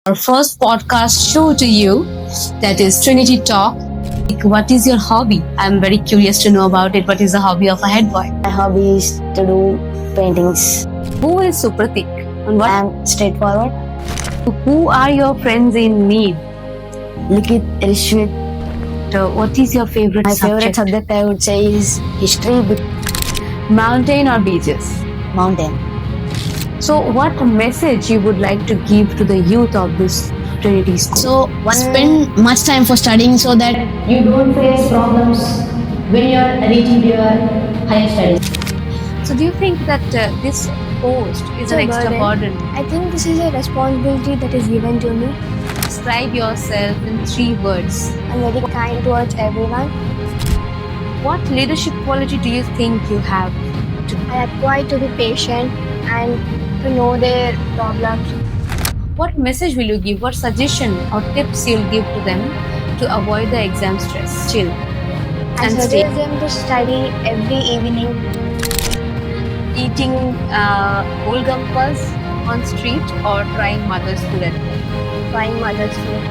our first podcast show to you, that is Trinity Talk. What is your hobby? I'm very curious to know about it. What is the hobby of a head boy? My hobby is to do paintings. Who is Suprathik? And I am straightforward. who are your friends in need? Likit, Rishwit. What is your favorite My subject? favorite subject I would say is history, Mountain or beaches? mountain. So, what message you would like to give to the youth of this Trinity school? So spend much time for studying so that you don't face problems when you are reaching to your higher studies. So do you think that this post is an a extra burden? I think this is a responsibility that is given to me. Describe yourself in 3 words. I'm very kind towards everyone. What leadership quality do you think you have? I acquire to be patient and to know their problems. What message will you give? What suggestion or tips you'll give to them to avoid the exam stress? Chill I and stay. suggest them to study every evening. Eating golgappas on street or trying mother's food at home? Trying mother's food.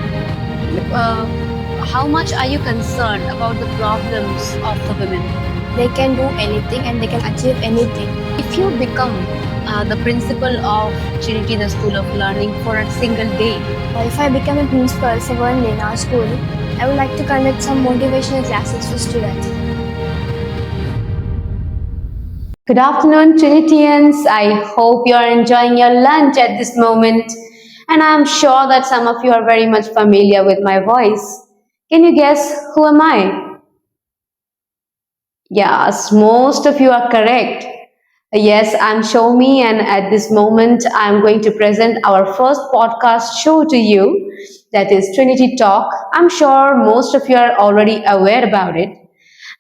How much are you concerned about the problems of the women? They can do anything and they can achieve anything. If you become the principal of Trinity, the School of Learning, for a single day, If I become a principal for one day in our school, I would like to conduct some motivational classes for students. Good afternoon, Trinitians. I hope you are enjoying your lunch at this moment. And I am sure that some of you are very much familiar with my voice. Can you guess who am I? Yes, most of you are correct. Yes, I'm Soumi, and at this moment, I'm going to present our first podcast show to you, that is Trinity Talk. I'm sure most of you are already aware about it.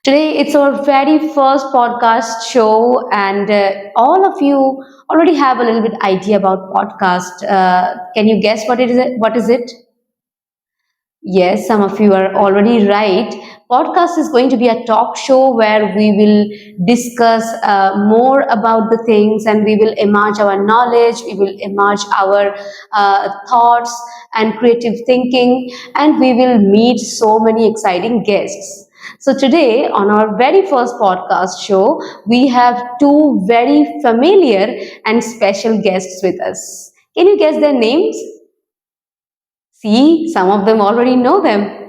Today, it's our very first podcast show, and all of you already have a little bit idea about podcast. Can you guess what it is? What is it? Yes, some of you are already right. Podcast is going to be a talk show where we will discuss more about the things, and we will emerge our knowledge, we will emerge our thoughts and creative thinking, and we will meet so many exciting guests. So today on our very first podcast show, we have 2 very familiar and special guests with us. Can you guess their names? See, some of them already know them.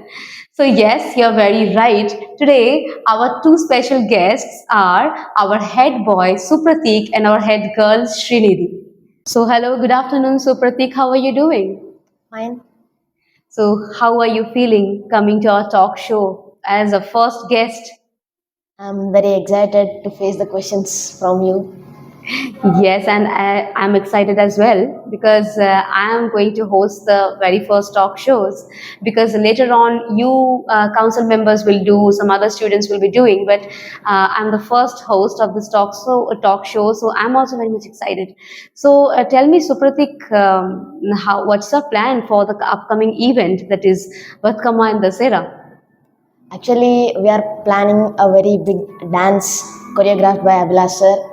So yes, you're very right. Today, our 2 special guests are our head boy Suprathik and our head girl Srinidhi. So hello, good afternoon Suprathik. How are you doing? Fine. So how are you feeling coming to our talk show as a first guest? I'm very excited to face the questions from you. Yes, and I'm excited as well because I am going to host the very first talk shows, because later on you council members will do, some other students will be doing, but I'm the first host of this talk show, so I'm also very much excited. So tell me, Suprathik, what's your plan for the upcoming event, that is Vatkama and Dasera? Actually, we are planning a very big dance choreographed by Abhilash sir.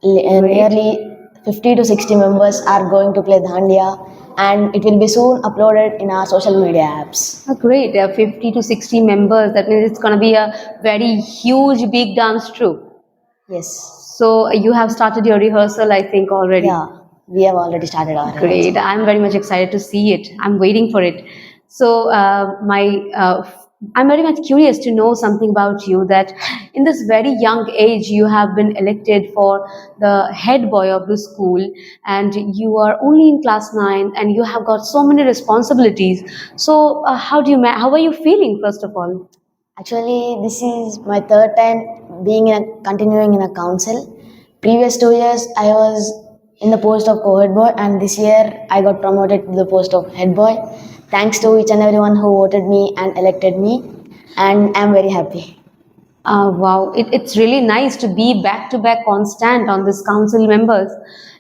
Nearly 50 to 60 members are going to play Dandiya, and it will be soon uploaded in our social media apps. Oh, great. There are 50 to 60 members. That means it's going to be a very huge, big dance troupe. Yes. So you have started your rehearsal, I think, already. Yeah, we have already started our Great. I'm very much excited to see it. I'm waiting for it. So I'm very much curious to know something about you, that in this very young age you have been elected for the head boy of the school, and you are only in class 9 and you have got so many responsibilities. So how are you feeling, first of all? Actually, this is my third time continuing in a council. Previous 2 years, I was in the post of co-head boy, and this year I got promoted to the post of head boy. Thanks to each and everyone who voted me and elected me, and I'm very happy. Wow, it's really nice to be back-to-back constant on this council members,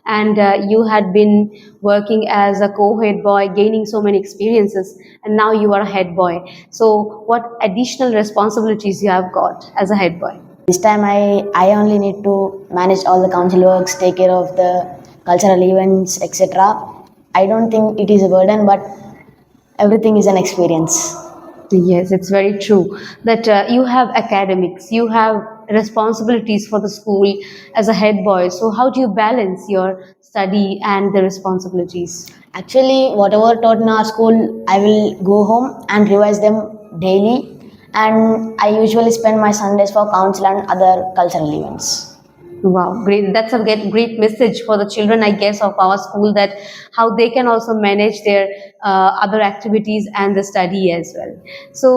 and you had been working as a co-head boy, gaining so many experiences, and now you are a head boy. So what additional responsibilities you have got as a head boy? This time I only need to manage all the council works, take care of the cultural events, etc. I don't think it is a burden, but everything is an experience. Yes, it's very true that you have academics, you have responsibilities for the school as a head boy. So, how do you balance your study and the responsibilities? Actually, whatever taught in our school, I will go home and revise them daily. And I usually spend my Sundays for council and other cultural events. Wow, great. That's a great message for the children, I guess, of our school that how they can also manage their other activities and the study as well. So,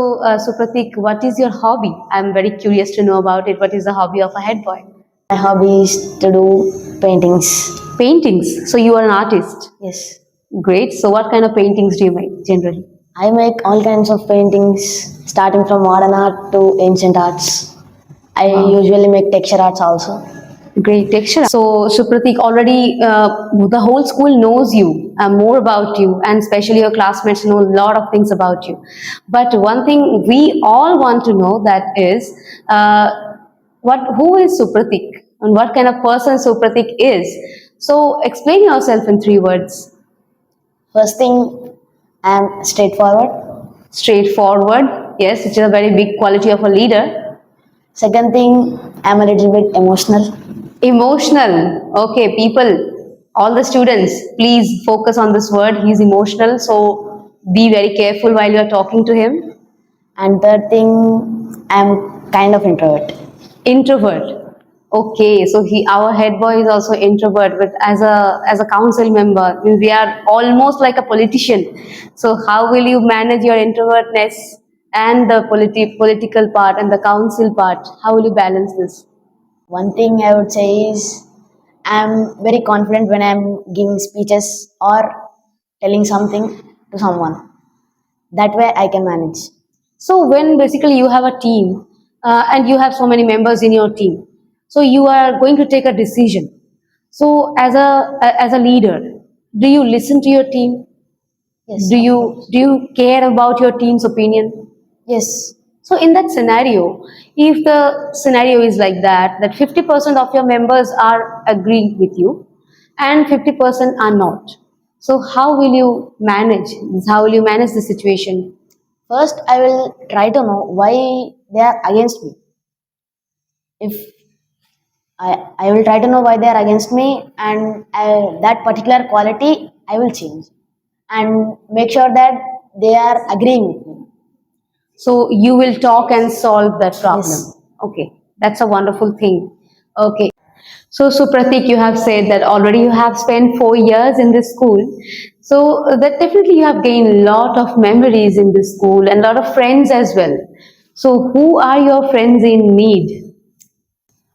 Supratik, what is your hobby? I'm very curious to know about it. What is the hobby of a head boy? My hobby is to do paintings. Paintings. So, you are an artist. Yes. Great. So, what kind of paintings do you make generally? I make all kinds of paintings, starting from modern art to ancient arts. I usually make texture arts also. Great texture. So, Supratik, already the whole school knows you, more about you, and especially your classmates know a lot of things about you. But one thing we all want to know that is, who is Supratik and what kind of person Supratik is. So, explain yourself in 3 words. First thing, I am straightforward. Straightforward, yes, which is a very big quality of a leader. Second thing, I am a little bit emotional. Emotional. Okay, people, all the students, please focus on this word. He's emotional, so be very careful while you are talking to him. And third thing, I am kind of introvert. Introvert. Okay, so our head boy is also introvert, but as a council member, we are almost like a politician. So how will you manage your introvertness and the political part and the council part? How will you balance this? One thing I would say is I'm very confident when I'm giving speeches or telling something to someone. That way I can manage. So when basically you have a team and you have so many members in your team, so you are going to take a decision. So as a leader, do you listen to your team? Yes. Do you care about your team's opinion? Yes. So in that scenario, if the scenario is like that 50% of your members are agreeing with you and 50% are not. So how will you manage this? How will you manage the situation? First, I will try to know why they are against me. If I will try to know why they are against me, and that particular quality I will change and make sure that they are agreeing with me. So you will talk and solve that problem. Yes. Okay, that's a wonderful thing. Okay. So Supratik, you have said that already you have spent 4 years in this school. So that definitely you have gained a lot of memories in this school and a lot of friends as well. So who are your friends in need?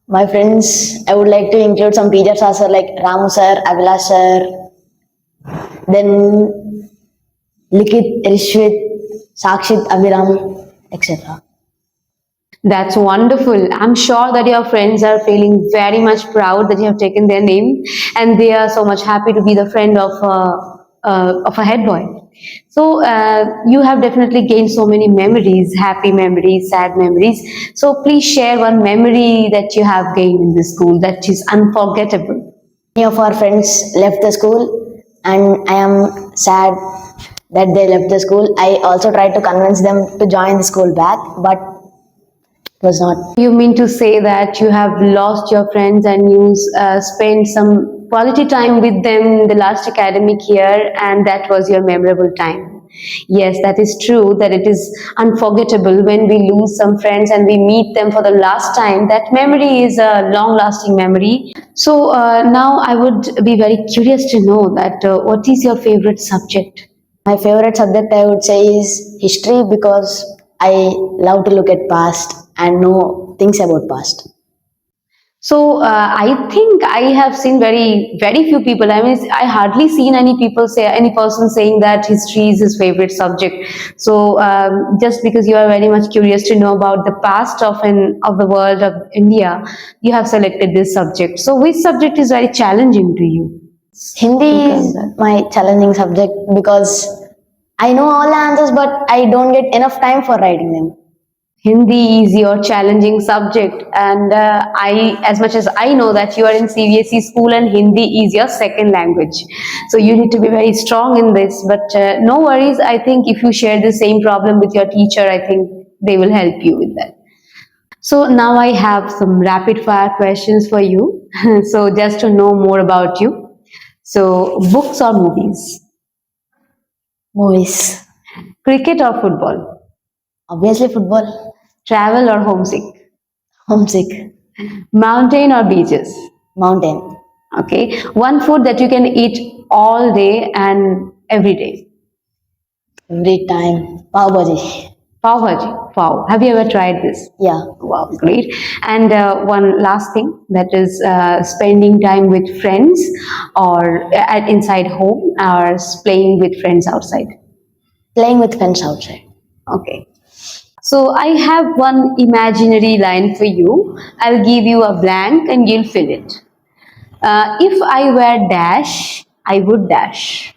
My friends, I would like to include some teachers also like Ramu sir, Abhilash sir, then Likit, Rishwit, Sakshit, Abhiram, etc. That's wonderful. I'm sure that your friends are feeling very much proud that you have taken their name, and they are so much happy to be the friend of a head boy. So you have definitely gained so many memories, happy memories, sad memories. So please share one memory that you have gained in this school that is unforgettable. Many of our friends left the school, and I am sad that they left the school. I also tried to convince them to join the school back, but it was not. You mean to say that you have lost your friends and you spent some quality time with them in the last academic year, and that was your memorable time? Yes, that is true, that it is unforgettable when we lose some friends and we meet them for the last time. That memory is a long lasting memory. So now I would be very curious to know that what is your favorite subject? My favorite subject I would say is history because I love to look at past and know things about past. So I think I have seen very few people. I mean, I hardly seen any person saying that history is his favorite subject. So just because you are very much curious to know about the past of the world of India, you have selected this subject. So which subject is very challenging to you? Hindi is my challenging subject because I know all the answers, but I don't get enough time for writing them. Hindi is your challenging subject, and as much as I know that you are in CBSE school and Hindi is your second language, so you need to be very strong in this. But no worries. I think if you share the same problem with your teacher, I think they will help you with that. So now I have some rapid fire questions for you. So just to know more about you. So books or movies? Movies. Cricket or football? Obviously, football. Travel or homesick? Homesick. Mountain or beaches? Mountain. Okay. One food that you can eat all day and every day. Every time. Pav bhaji. Pav bhaji. Wow. Have you ever tried this? Yeah. Wow, great. And one last thing, that is spending time with friends or at inside home or playing with friends outside. Playing with friends outside. Okay. So I have one imaginary line for you. I'll give you a blank and you'll fill it. If I were dash, I would dash.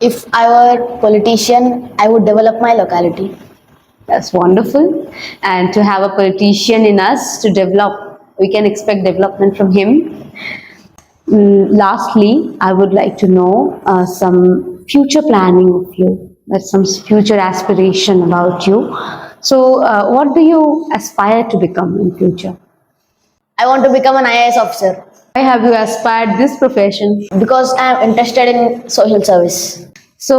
If I were politician, I would develop my locality. That's wonderful. And to have a politician in us to develop, we can expect development from him. Lastly, I would like to know some future planning of you. That's some future aspiration about you. So, what do you aspire to become in future? I want to become an IAS officer Why have you aspired this profession? because I am interested in social service. So,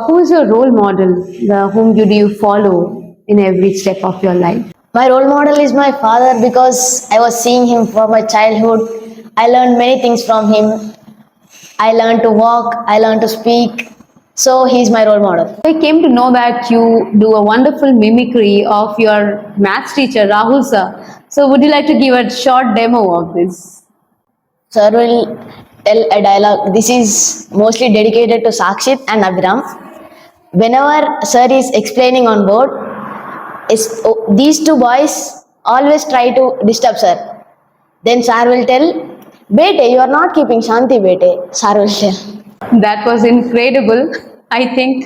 who is your role model? Whom do you follow in every step of your life? My role model is my father because I was seeing him from my childhood. I learned many things from him. I learned to walk, I learned to speak. So he's my role model. I came to know that you do a wonderful mimicry of your maths teacher, Rahul sir. So, would you like to give a short demo of this? Sir will tell a dialogue. This is mostly dedicated to Sakshit and Abhiram. Whenever sir is explaining on board, these two boys always try to disturb sir. Then sir will tell, Bete, you are not keeping Shanti, Bete. Sir will tell. That was incredible. I think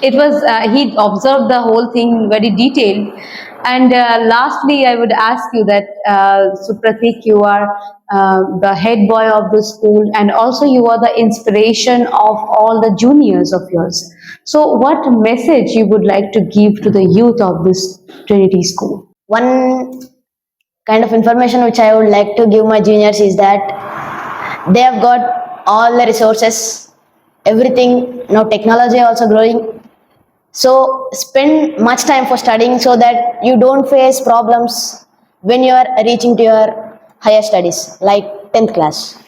it was, he observed the whole thing very detailed. And lastly, I would ask you that, Suprathik, you are the head boy of the school and also you are the inspiration of all the juniors of yours. So what message you would like to give to the youth of this Trinity school? One kind of information which I would like to give my juniors is that they have got all the resources, everything. Now technology also growing. So spend much time for studying so that you don't face problems when you are reaching to your higher studies like 10th class.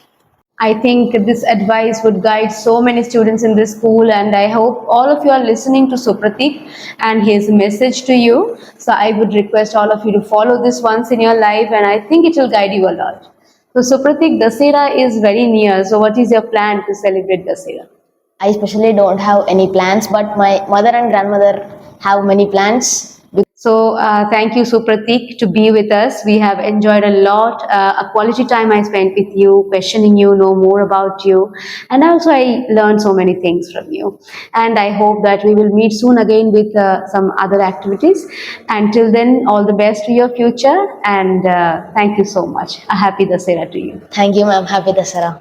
I think this advice would guide so many students in this school, and I hope all of you are listening to Suprathik and his message to you. So I would request all of you to follow this once in your life, and I think it will guide you a lot. So Suprathik, Dasera is very near. So what is your plan to celebrate Dasera? I especially don't have any plans, but my mother and grandmother have many plans. So thank you, Suprathik, to be with us. We have enjoyed a lot, a quality time I spent with you, questioning you, know more about you, and also I learned so many things from you. And I hope that we will meet soon again with some other activities. Until then, all the best to your future, and thank you so much. A happy Dasera to you. Thank you, ma'am. Happy Dasara.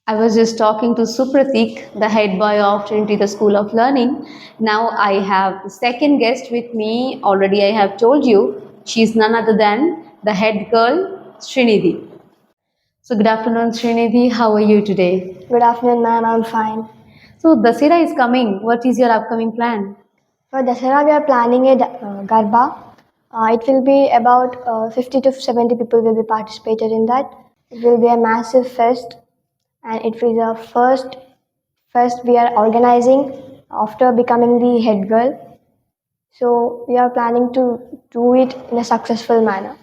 I was just talking to Suprathik, the head boy of Trinity, the School of Learning. Now I have the second guest with me. Already I have told you, she's none other than the head girl, Trinity. So good afternoon, Trinity. How are you today? Good afternoon, ma'am. I'm fine. So Dasera is coming. What is your upcoming plan? For Dasara, we are planning a Garba. It will be about 50 to 70 people will be participated in that. It will be a massive fest, and it is the first we are organizing after becoming the head girl. So we are planning to do it in a successful manner.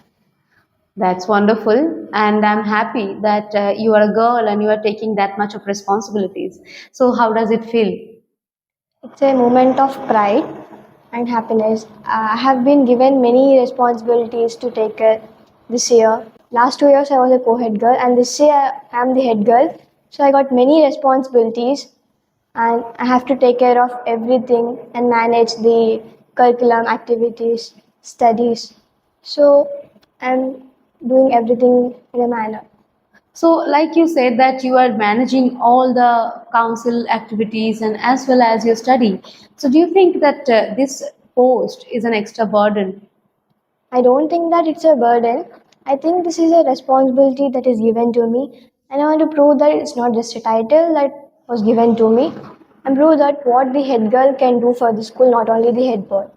That's wonderful, and I'm happy that you are a girl and you are taking that much of responsibilities. So how does it feel? It's a moment of pride and happiness. I have been given many responsibilities to take care this year. Last 2 years I was a co-head girl, and this year I am the head girl. So I got many responsibilities, and I have to take care of everything and manage the curriculum, activities, studies. So I'm doing everything in a manner. So, like you said, that you are managing all the council activities and as well as your study. So, do you think that this post is an extra burden? I don't think that it's a burden. I think this is a responsibility that is given to me, and I want to prove that it's not just a title that was given to me, and prove that what the head girl can do for the school, not only the head boy.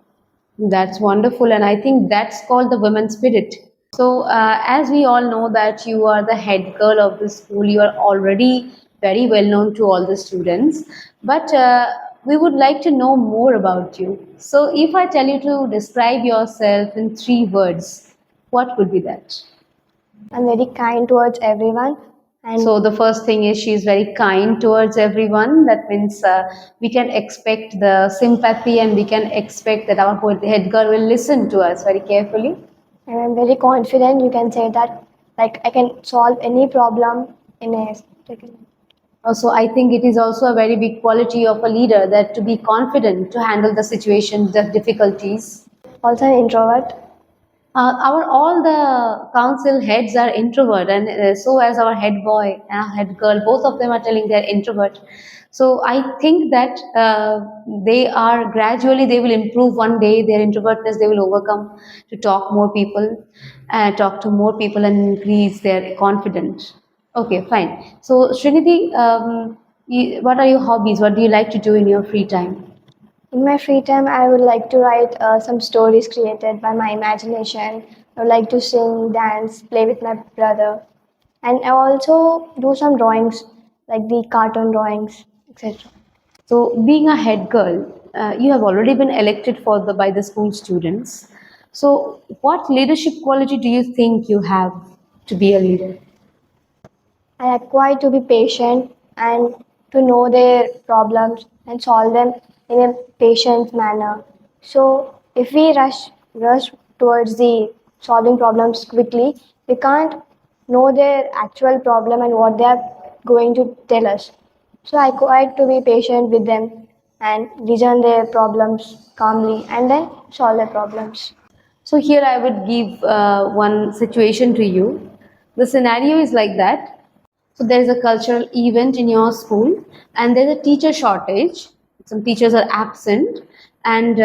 That's wonderful, and I think that's called the women spirit. So, as we all know that you are the head girl of the school, you are already very well known to all the students. But we would like to know more about you. So, if I tell you to describe yourself in 3 words, what would be that? I'm very kind towards everyone, and So, the first thing is she is very kind towards everyone. That means we can expect the sympathy and we can expect that our head girl will listen to us very carefully. and I'm very confident. You can say that, like I can solve any problem in a second. Also, I think it is also a very big quality of a leader that to be confident to handle the situation, the difficulties. Also, an introvert. Our all the council heads are introvert, and so as our head boy and our head girl, both of them are telling they're introvert. So I think that they are gradually they will improve one day their introvertness. They will overcome to talk more people, talk to more people, and increase their confidence. Okay, fine. So Srinidhi, what are your hobbies? What do you like to do in your free time? In my free time, I would like to write some stories created by my imagination. I would like to sing, dance, play with my brother, and I also do some drawings, like the cartoon drawings, etc. So, being a head girl, you have already been elected for the by the school students. So, what leadership quality do you think you have to be a leader? I acquire to be patient and to know their problems and solve them in a patient manner. So if we rush towards the solving problems quickly, we can't know their actual problem and what they are going to tell us. So I acquire to be patient with them and listen their problems calmly and then solve their problems. So, here I would give one situation to you. The scenario is like that. So there is a cultural event in your school, and there's a teacher shortage. Some teachers are absent, and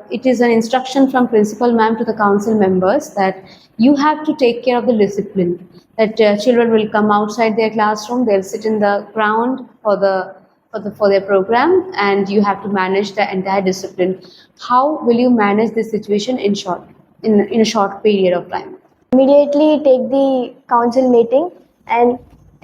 it is an instruction from principal ma'am to the council members that you have to take care of the discipline. That children will come outside their classroom, they'll sit in the ground for their program, and you have to manage the entire discipline. How will you manage this situation in a short period of time? Immediately take the council meeting and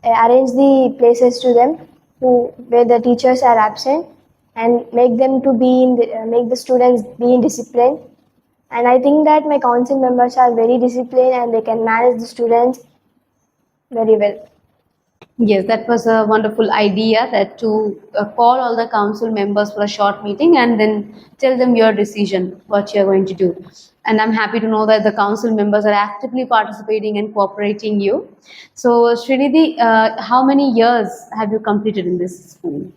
arrange the places to them where the teachers are absent and make them to be in make the students be in discipline, and I think that my council members are very disciplined and they can manage the students very well. Yes, that was a wonderful idea that to call all the council members for a short meeting and then tell them your decision, what you're going to do. And I'm happy to know that the council members are actively participating and cooperating you. So, Srinidhi, how many years have you completed in this school?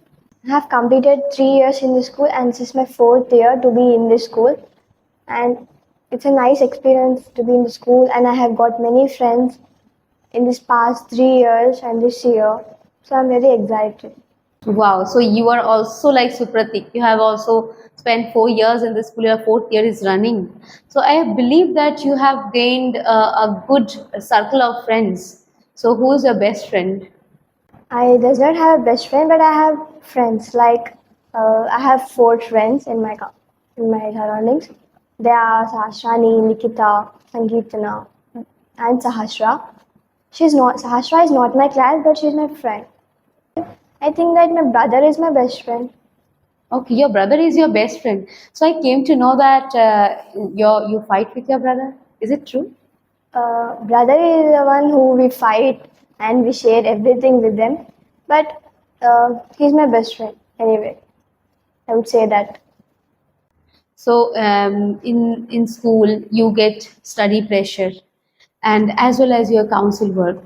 I have completed 3 years in the school and this is my fourth year to be in this school, and it's a nice experience to be in the school and I have got many friends in this past 3 years and this year. So I'm very excited. Wow, so you are also like Suprathik. You have also spent 4 years in the school. Your fourth year is running. So I believe that you have gained a good circle of friends. So who is your best friend? I does not have a best friend, but I have friends. Like I have 4 friends in my surroundings. They are Sahasrani, Nikita, Sangeetana, and Sahasra. Sahasra is not my class, but she's my friend. I think that my brother is my best friend. Okay, your brother is your best friend. So I came to know that you fight with your brother. Is it true? Brother is the one who we fight and we share everything with them. But he's my best friend anyway. I would say that. So in school you get study pressure and as well as your council work.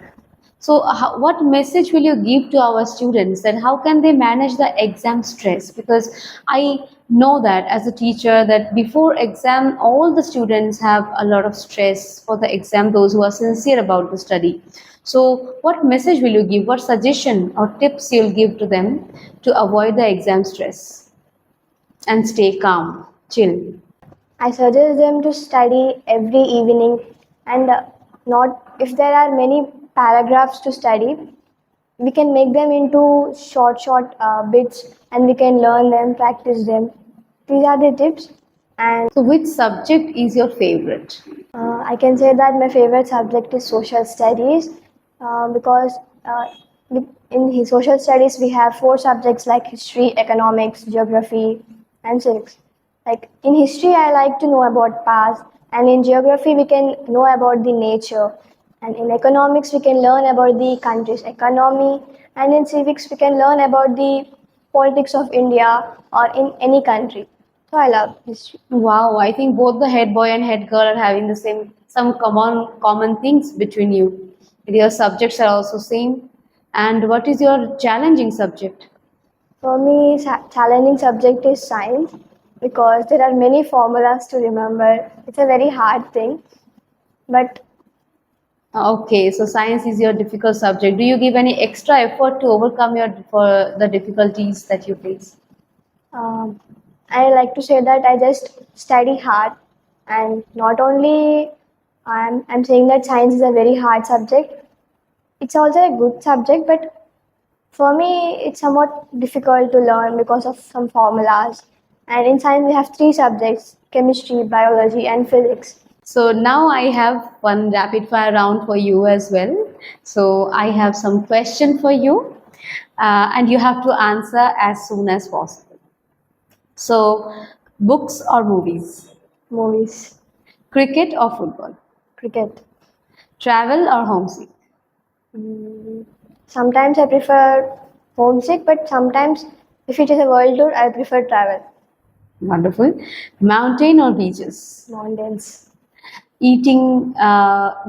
So, what message will you give to our students that how can they manage the exam stress? Because I know that as a teacher that before exam, all the students have a lot of stress for the exam, those who are sincere about the study. So, what message will you give? What suggestion or tips you'll give to them to avoid the exam stress and stay calm, chill? I suggest them to study every evening and not if there are many paragraphs to study, we can make them into short bits and we can learn them, practice them. These are the tips. And So, which subject is your favorite? I can say that my favorite subject is social studies because in social studies we have four subjects like history, economics, geography, and civics. Like in history, I like to know about past, and in geography we can know about the nature, and in economics we can learn about the country's economy, and in civics we can learn about the politics of India or in any country. So I love history. Wow, I think both the head boy and head girl are having the same some common things between you. Your subjects are also same. And what is your challenging subject? For me, challenging subject is science because there are many formulas to remember. It's a very hard thing, but Okay, so science is your difficult subject. Do you give any extra effort to overcome your for the difficulties that you face? um, I like to say that I just study hard, and not only I'm saying that science is a very hard subject. It's also a good subject, but for me, it's somewhat difficult to learn because of some formulas. And in science, we have three subjects: chemistry, biology, and physics. So now I have one rapid fire round for you as well. So I have some question for you, and you have to answer as soon as possible. So, books or movies, Movies, cricket or football, cricket. travel or homesick, Sometimes I prefer homesick, but sometimes if it is a world tour, I prefer travel. wonderful, mountain or beaches, Mountains. eating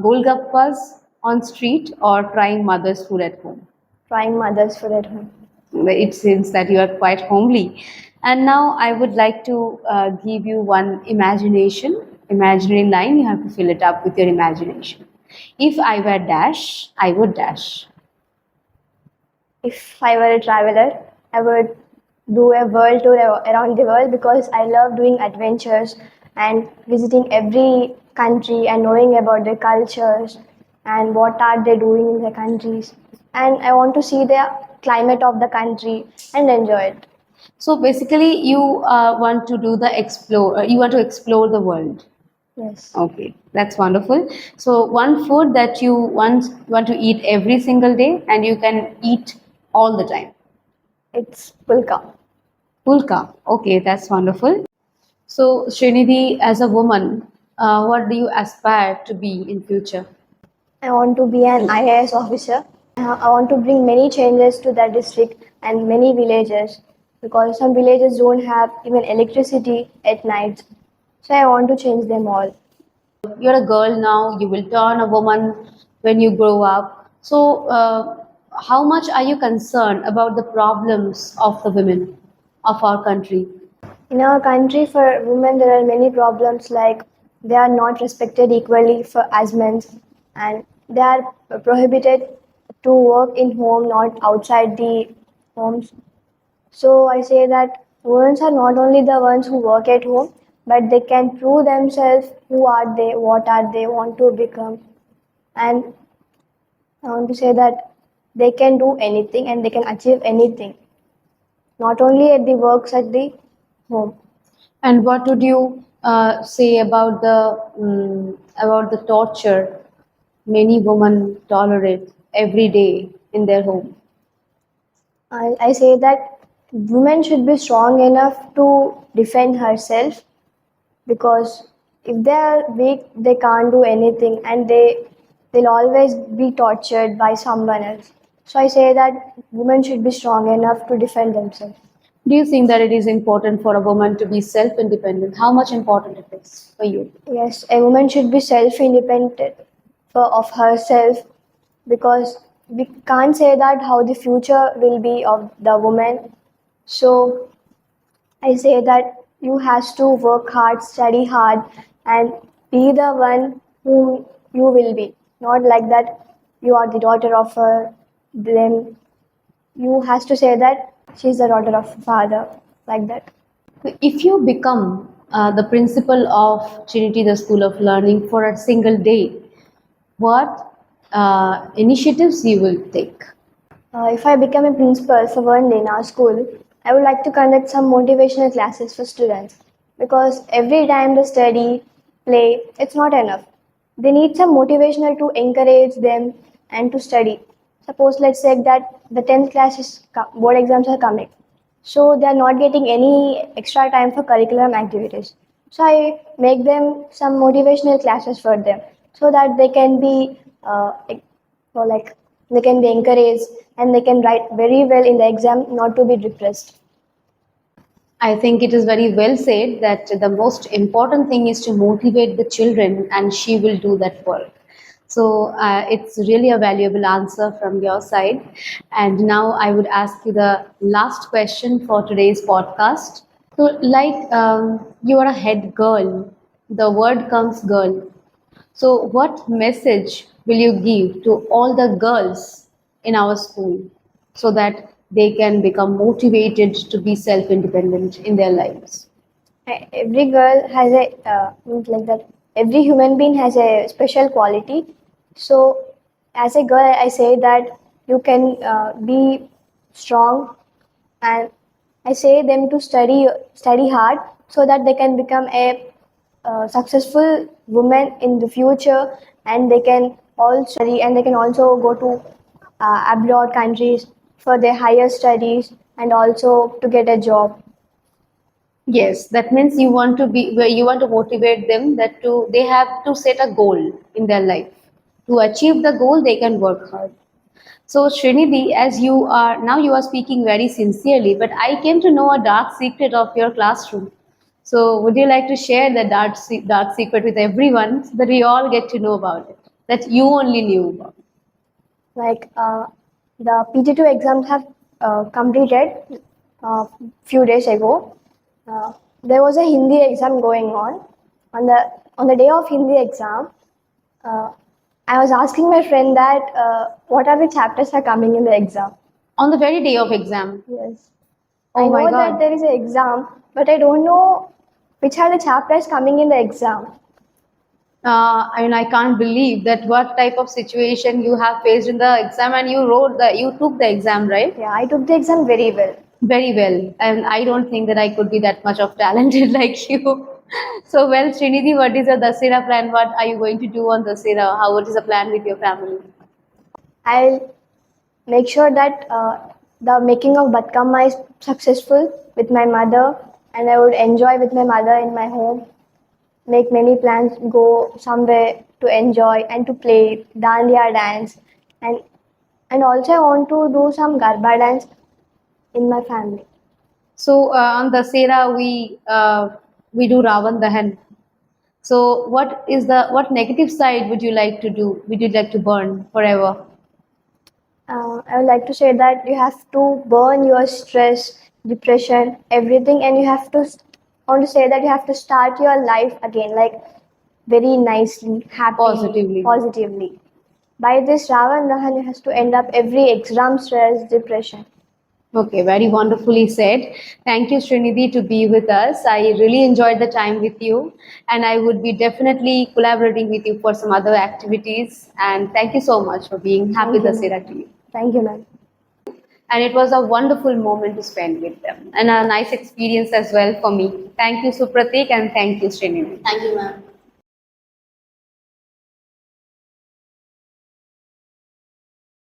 golgappas on street or trying mother's food at home. Trying mother's food at home. It seems that you are quite homely. And now I would like to give you one imaginary line. You have to fill it up with your imagination. If I were dash, I would dash. If I were a traveler, I would do a world tour around the world because I love doing adventures and visiting every country and knowing about their cultures and what are they doing in their countries. And I want to see the climate of the country and enjoy it. So basically, you want to do the explore. You want to explore the world. Yes. Okay, that's wonderful. So one food that you want to eat every single day, and you can eat all the time. It's pulka. Pulka. Okay, that's wonderful. So Srinidhi, as a woman, what do you aspire to be in future? I want to be an IAS officer. I want to bring many changes to that district and many villages because some villages don't have even electricity at night. So I want to change them all. You're a girl now. You will turn a woman when you grow up. So, how much are you concerned about the problems of the women of our country? In our country, for women, there are many problems like they are not respected equally for as men, and they are prohibited to work in home, not outside the homes. So I say that women are not only the ones who work at home, but they can prove themselves who are they, what are they, want to become. And I want to say that they can do anything and they can achieve anything, not only at the works at the home. And what would you say about the torture many women tolerate every day in their home? I say that women should be strong enough to defend herself because if they are weak, they can't do anything and they'll always be tortured by someone else. So I say that women should be strong enough to defend themselves. Do you think that it is important for a woman to be self-independent? How much important it is for you? Yes, a woman should be self-independent of herself because we can't say that how the future will be of the woman. So I say that you has to work hard, study hard, and be the one whom you will be. Not like that you are the daughter of her, then you has to say that she's the daughter of father, like that. If you become the principal of Trinity, the School of Learning, for a single day, what initiatives you will take? If I become a principal for one day in our school, I would like to conduct some motivational classes for students because every time they study, play, it's not enough. They need some motivational to encourage them and to study. Suppose let's say that the 10th class board exams are coming, so they are not getting any extra time for curriculum activities. So I make them some motivational classes for them so that they can be or like they can be encouraged and they can write very well in the exam, not to be depressed. I think it is very well said that the most important thing is to motivate the children, and she will do that work. So it's really a valuable answer from your side. And now I would ask you the last question for today's podcast. So, like you are a head girl, the word comes girl. So, what message will you give to all the girls in our school so that they can become motivated to be self independent in their lives? Every girl has a means like that. Every human being has a special quality. So, as a girl, I say that you can be strong, and I say them to study hard so that they can become a successful woman in the future, and they can all study and they can also go to abroad countries for their higher studies and also to get a job. Yes, that means you want to be where you want to motivate them that to they have to set a goal in their life. To achieve the goal, they can work hard. So Srinidhi, as you are now you are speaking very sincerely, but I came to know a dark secret of your classroom. So would you like to share the dark secret with everyone so that we all get to know about it, that you only knew about? Like the PT2 exams have completed few days ago. There was a Hindi exam going on. On the day of Hindi exam, uh, I was asking my friend that what are the chapters are coming in the exam. On the very day of exam. Yes. I Oh my know that God. there is an exam, but I don't know which are the chapters coming in the exam. I can't believe that what type of situation you have faced in the exam, and you took the exam, right? Yeah, I took the exam very well. Very well. And I don't think that I could be that much of talented like you. So, well, Srinidhi, what is your Dasera plan? What are you going to do on Dasera? What is the plan with your family? I'll make sure that the making of Batkama is successful with my mother, and I would enjoy with my mother in my home. Make many plans, go somewhere to enjoy and to play dandiya dance, and also I want to do some garba dance in my family. So, on Dasera, we do Ravan Dahan. So, what negative side would you like to do? Would you like to burn forever? I would like to say that you have to burn your stress, depression, everything, and you have to. I want to say that you have to start your life again, like very nicely, happily, Positively. positively. By this Ravan Dahan, you has to end up every exam stress, depression. Okay, very wonderfully said. Thank you, Srinidhi, to be with us. I really enjoyed the time with you, and I would be definitely collaborating with you for some other activities. And thank you so much for being happy Thank you, ma'am. Dasera to you. Thank you, ma'am. And it was a wonderful moment to spend with them, and a nice experience as well for me. Thank you, Suprathik, and thank you, Srinidhi. Thank you, ma'am.